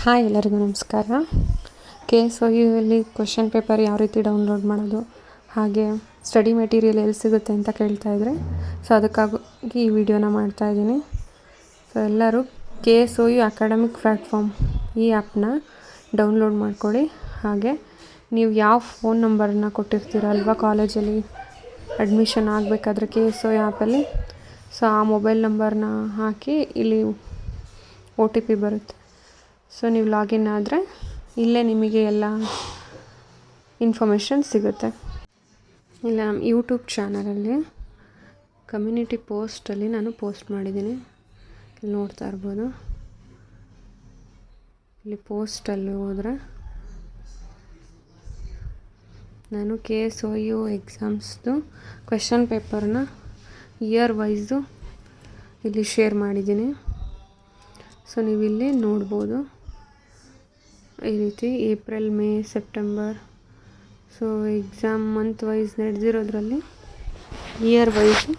Hi ಎಲ್ಲರಿಗೂ ನಮಸ್ಕಾರ. KSOU question paper ಯಾವ ರೀತಿ ಡೌನ್ಲೋಡ್ ಮಾಡೋದು, ಹಾಗೆ ಸ್ಟಡಿ ಮೆಟೀರಿಯಲ್ ಎಲ್ಲಿ ಸಿಗುತ್ತೆ ಅಂತ ಕೇಳ್ತಾಯಿದ್ರೆ, ಸೊ ಅದಕ್ಕಾಗಿ ಈ ವಿಡಿಯೋನ ಮಾಡ್ತಾಯಿದ್ದೀನಿ. ಸೊ ಎಲ್ಲರೂ KSOU ಅಕಾಡೆಮಿಕ್ ಪ್ಲ್ಯಾಟ್ಫಾರ್ಮ್ ಈ ಆ್ಯಪ್ನ ಡೌನ್ಲೋಡ್ ಮಾಡ್ಕೊಳ್ಳಿ. ಹಾಗೆ ನೀವು ಯಾವ ಫೋನ್ ನಂಬರನ್ನ ಕೊಟ್ಟಿರ್ತೀರಲ್ವ ಕಾಲೇಜಲ್ಲಿ ಅಡ್ಮಿಷನ್ ಆಗಬೇಕಾದ್ರೆ KSOU ಆ್ಯಪಲ್ಲಿ, ಸೊ ಆ ಮೊಬೈಲ್ ನಂಬರ್ನ ಹಾಕಿ ಇಲ್ಲಿ OTP ಬರುತ್ತೆ. ಸೊ ನೀವು ಲಾಗಿನ್ ಆದರೆ ಇಲ್ಲೇ ನಿಮಗೆ ಎಲ್ಲ ಇನ್ಫಾರ್ಮೇಷನ್ ಸಿಗುತ್ತೆ. ಇಲ್ಲ ನಮ್ಮ ಯೂಟ್ಯೂಬ್ ಚಾನಲಲ್ಲಿ ಕಮ್ಯುನಿಟಿ ಪೋಸ್ಟಲ್ಲಿ ನಾನು ಪೋಸ್ಟ್ ಮಾಡಿದ್ದೀನಿ, ಇಲ್ಲಿ ನೋಡ್ತಾ ಇರ್ಬೋದು. ಇಲ್ಲಿ ಪೋಸ್ಟಲ್ಲಿ ಹೋದರೆ ನಾನು KSOU ಎಕ್ಸಾಮ್ಸ್ದು ಕ್ವೆಶ್ಚನ್ ಪೇಪರ್ನ ಇಯರ್ ವೈಸು ಇಲ್ಲಿ ಶೇರ್ ಮಾಡಿದ್ದೀನಿ. ಸೊ ನೀವು ಇಲ್ಲಿ ನೋಡ್ಬೋದು ಈ ರೀತಿ April, May, September. So exam month wise ನಡೆದಿರೋದ್ರಲ್ಲಿ ಇಯರ್ ವೈಸು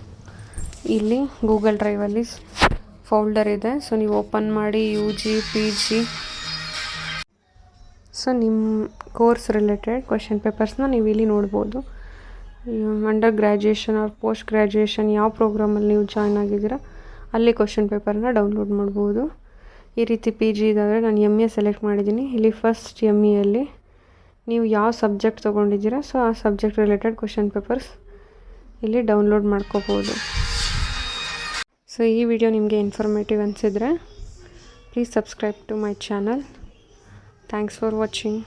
ಇಲ್ಲಿ ಗೂಗಲ್ ಡ್ರೈವಲ್ಲಿ ಫೋಲ್ಡರ್ ಇದೆ. ಸೊ ನೀವು ಓಪನ್ ಮಾಡಿ UG PG ಸೊ ನಿಮ್ಮ ಕೋರ್ಸ್ ರಿಲೇಟೆಡ್ ಕ್ವೆಶ್ಚನ್ ಪೇಪರ್ಸ್ನ ನೀವು ಇಲ್ಲಿ ನೋಡ್ಬೋದು. Under graduation or post graduation ಯಾವ ಪ್ರೋಗ್ರಾಮಲ್ಲಿ ನೀವು ಜಾಯ್ನ್ ಆಗಿದ್ದೀರಾ ಅಲ್ಲಿ ಕ್ವೆಶ್ಚನ್ ಪೇಪರ್ನ ಡೌನ್ಲೋಡ್ ಮಾಡ್ಬೋದು. ಈ ರೀತಿ PG ಇದ್ದಾವೆ. ನಾನು MA ಸೆಲೆಕ್ಟ್ ಮಾಡಿದ್ದೀನಿ. ಇಲ್ಲಿ ಫಸ್ಟ್ MAಯಲ್ಲಿ ನೀವು ಯಾವ ಸಬ್ಜೆಕ್ಟ್ ತೊಗೊಂಡಿದ್ದೀರಾ ಸೊ ಆ ಸಬ್ಜೆಕ್ಟ್ ರಿಲೇಟೆಡ್ ಕ್ವೆಶ್ಚನ್ ಪೇಪರ್ಸ್ ಇಲ್ಲಿ ಡೌನ್ಲೋಡ್ ಮಾಡ್ಕೋಬೋದು. ಸೊ ಈ ವಿಡಿಯೋ ನಿಮಗೆ ಇನ್ಫಾರ್ಮೇಟಿವ್ ಅನಿಸಿದರೆ please subscribe to my channel. Thanks for watching.